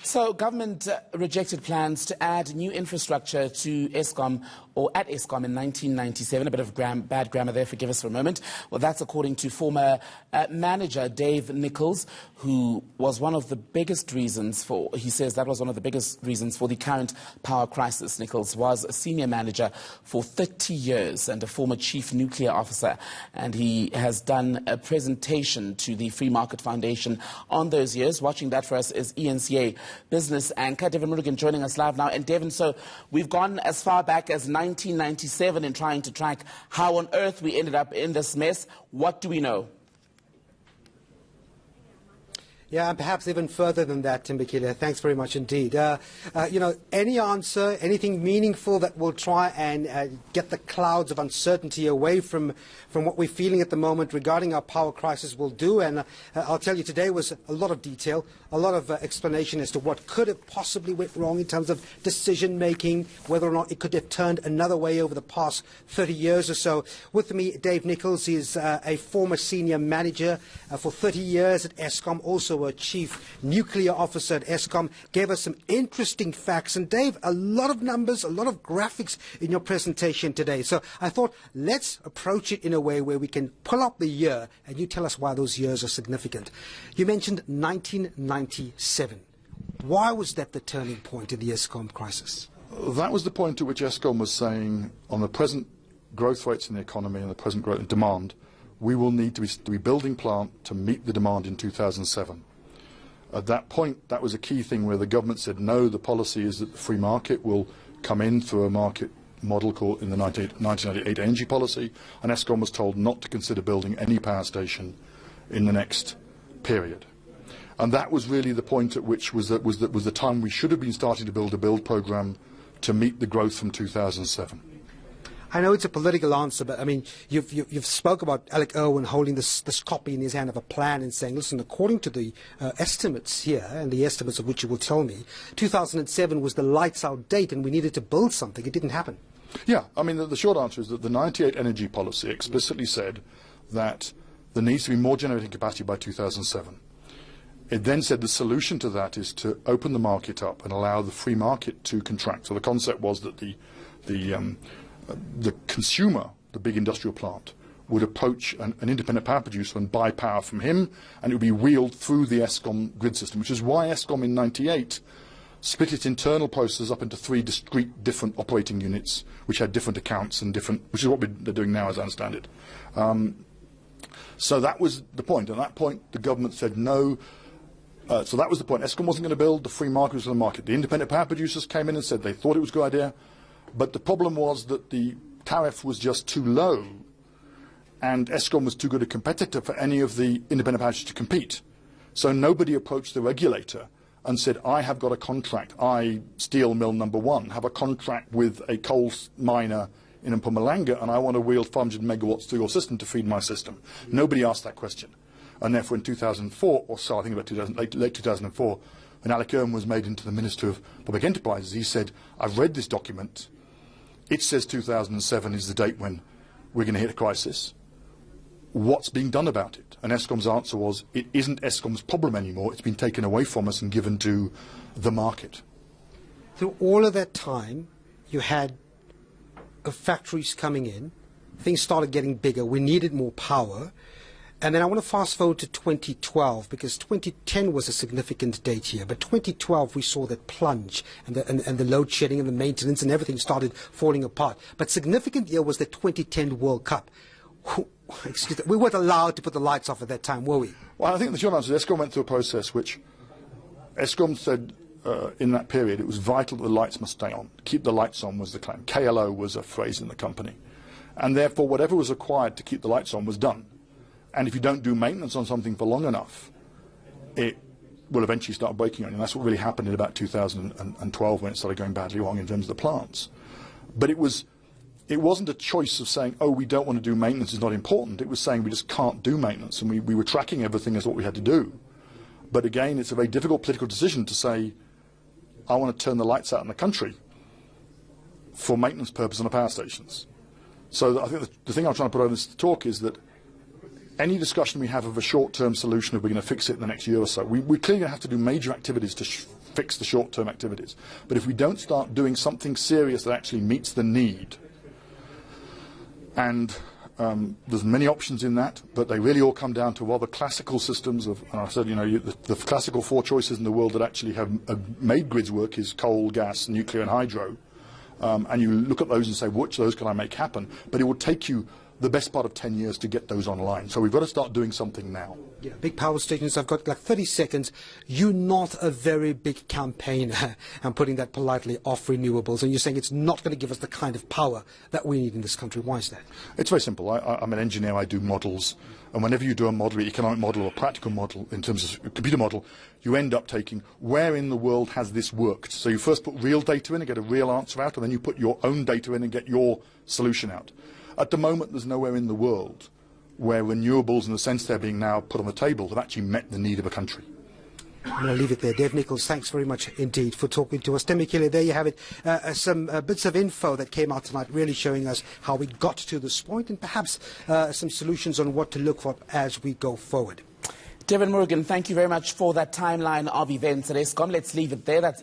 So government rejected plans to add new infrastructure to Eskom or at Eskom in 1997. A bit of bad grammar there, forgive us for a moment. Well, that's according to former manager Dave Nicholls, who was one of the biggest reasons for, he says that was one of the biggest reasons for the current power crisis. Nichols was a senior manager for 30 years and a former chief nuclear officer, and he has done a presentation to the Free Market Foundation on those years. Watching that for us is ENCA business anchor Devin Mulligan joining us live now. And Devin, so we've gone as far back as 1997 in trying to track how on earth we ended up in this mess. What do we know? Yeah, and perhaps even further than that, Timbukile. Thanks very much indeed. You know, any answer, anything meaningful that will try and get the clouds of uncertainty away from what we're feeling at the moment regarding our power crisis will do. And I'll tell you, today was a lot of detail, a lot of explanation as to what could have possibly went wrong in terms of decision-making, whether or not it could have turned another way over the past 30 years or so. With me, Dave Nicholls. He's a former senior manager for 30 years at Eskom, also a chief nuclear officer at Eskom, gave us some interesting facts. And Dave, a lot of numbers, a lot of graphics in your presentation today. So I thought, let's approach it in a way where we can pull up the year and you tell us why those years are significant. You mentioned 1997. Why was that the turning point in the Eskom crisis? That was the point at which Eskom was saying, on the present growth rates in the economy and the present growth in demand, we will need to be building plant to meet the demand in 2007. At that point, that was a key thing where the government said, no, the policy is that the free market will come in through a market model called in the 1998 energy policy, and Eskom was told not to consider building any power station in the next period. And that was really the point at which was the time we should have been starting to build a build program to meet the growth from 2007. I know it's a political answer, but I mean, you've spoke about Alec Erwin holding this copy in his hand of a plan and saying, listen, according to the estimates here, and the estimates of which you will tell me, 2007 was the lights out date and we needed to build something. It didn't happen. Yeah, I mean, the short answer is that the 98 energy policy explicitly said that there needs to be more generating capacity by 2007. It then said the solution to that is to open the market up and allow the free market to contract. So the concept was that the consumer, the big industrial plant, would approach an independent power producer and buy power from him, and it would be wheeled through the Eskom grid system, which is why Eskom in 98 split its internal processes up into 3 discrete different operating units, which had different accounts and different, which is what they're doing now, as I understand it. So that was the point. At that point, the government said no. So that was the point. Eskom wasn't going to build, the free market was going to market. The independent power producers came in and said they thought it was a good idea. But the problem was that the tariff was just too low, and Eskom was too good a competitor for any of the independent power to compete. So nobody approached the regulator and said, I have got a contract, steel mill number 1, have a contract with a coal miner in Mpumalanga, and I want to wheel 500 megawatts through your system to feed my system. Nobody asked that question. And therefore in 2004 or so, I think about late 2004, when Alec Erwin was made into the Minister of Public Enterprises, he said, I've read this document. It says 2007 is the date when we're going to hit a crisis. What's being done about it? And Eskom's answer was, it isn't Eskom's problem anymore. It's been taken away from us and given to the market. Through all of that time, you had factories coming in. Things started getting bigger. We needed more power. And then I want to fast forward to 2012, because 2010 was a significant date here. But 2012, we saw that plunge, and the load shedding and the maintenance and everything started falling apart. But significant year was the 2010 World Cup. Excuse me, we weren't allowed to put the lights off at that time, were we? Well, I think the short answer is Eskom went through a process which Eskom said in that period it was vital that the lights must stay on. Keep the lights on was the claim. KLO was a phrase in the company. And therefore, whatever was required to keep the lights on was done. And if you don't do maintenance on something for long enough, it will eventually start breaking on you. And that's what really happened in about 2012 when it started going badly wrong in terms of the plants. But it wasn't a choice of saying, oh, we don't want to do maintenance, it's not important. It was saying we just can't do maintenance. And we were tracking everything as what we had to do. But again, it's a very difficult political decision to say, I want to turn the lights out in the country for maintenance purposes on the power stations. So I think the thing I'm trying to put over this talk is that any discussion we have of a short-term solution, if we're going to fix it in the next year or so, we're clearly going to have to do major activities to fix the short-term activities. But if we don't start doing something serious that actually meets the need, and there's many options in that, but they really all come down to rather classical systems of, and I said, the classical four choices in the world that actually have made grids work is coal, gas, nuclear and hydro. And you look at those and say, which of those can I make happen? But it will take you the best part of 10 years to get those online. So we've got to start doing something now. Yeah, big power stations. I've got like 30 seconds. You're not a very big campaigner, I'm putting that politely, of renewables, and you're saying it's not going to give us the kind of power that we need in this country. Why is that? It's very simple. I'm an engineer. I do models. And whenever you do a model, an economic model or a practical model in terms of a computer model, you end up taking where in the world has this worked. So you first put real data in and get a real answer out, and then you put your own data in and get your solution out. At the moment, there's nowhere in the world where renewables, in the sense they're being now put on the table, have actually met the need of a country. I'm going to leave it there. Dave Nicholls, thanks very much indeed for talking to us. Nicholl, there you have it. Some bits of info that came out tonight really showing us how we got to this point and perhaps some solutions on what to look for as we go forward. Devin Morgan, thank you very much for that timeline of events at Eskom. Let's leave it there. That's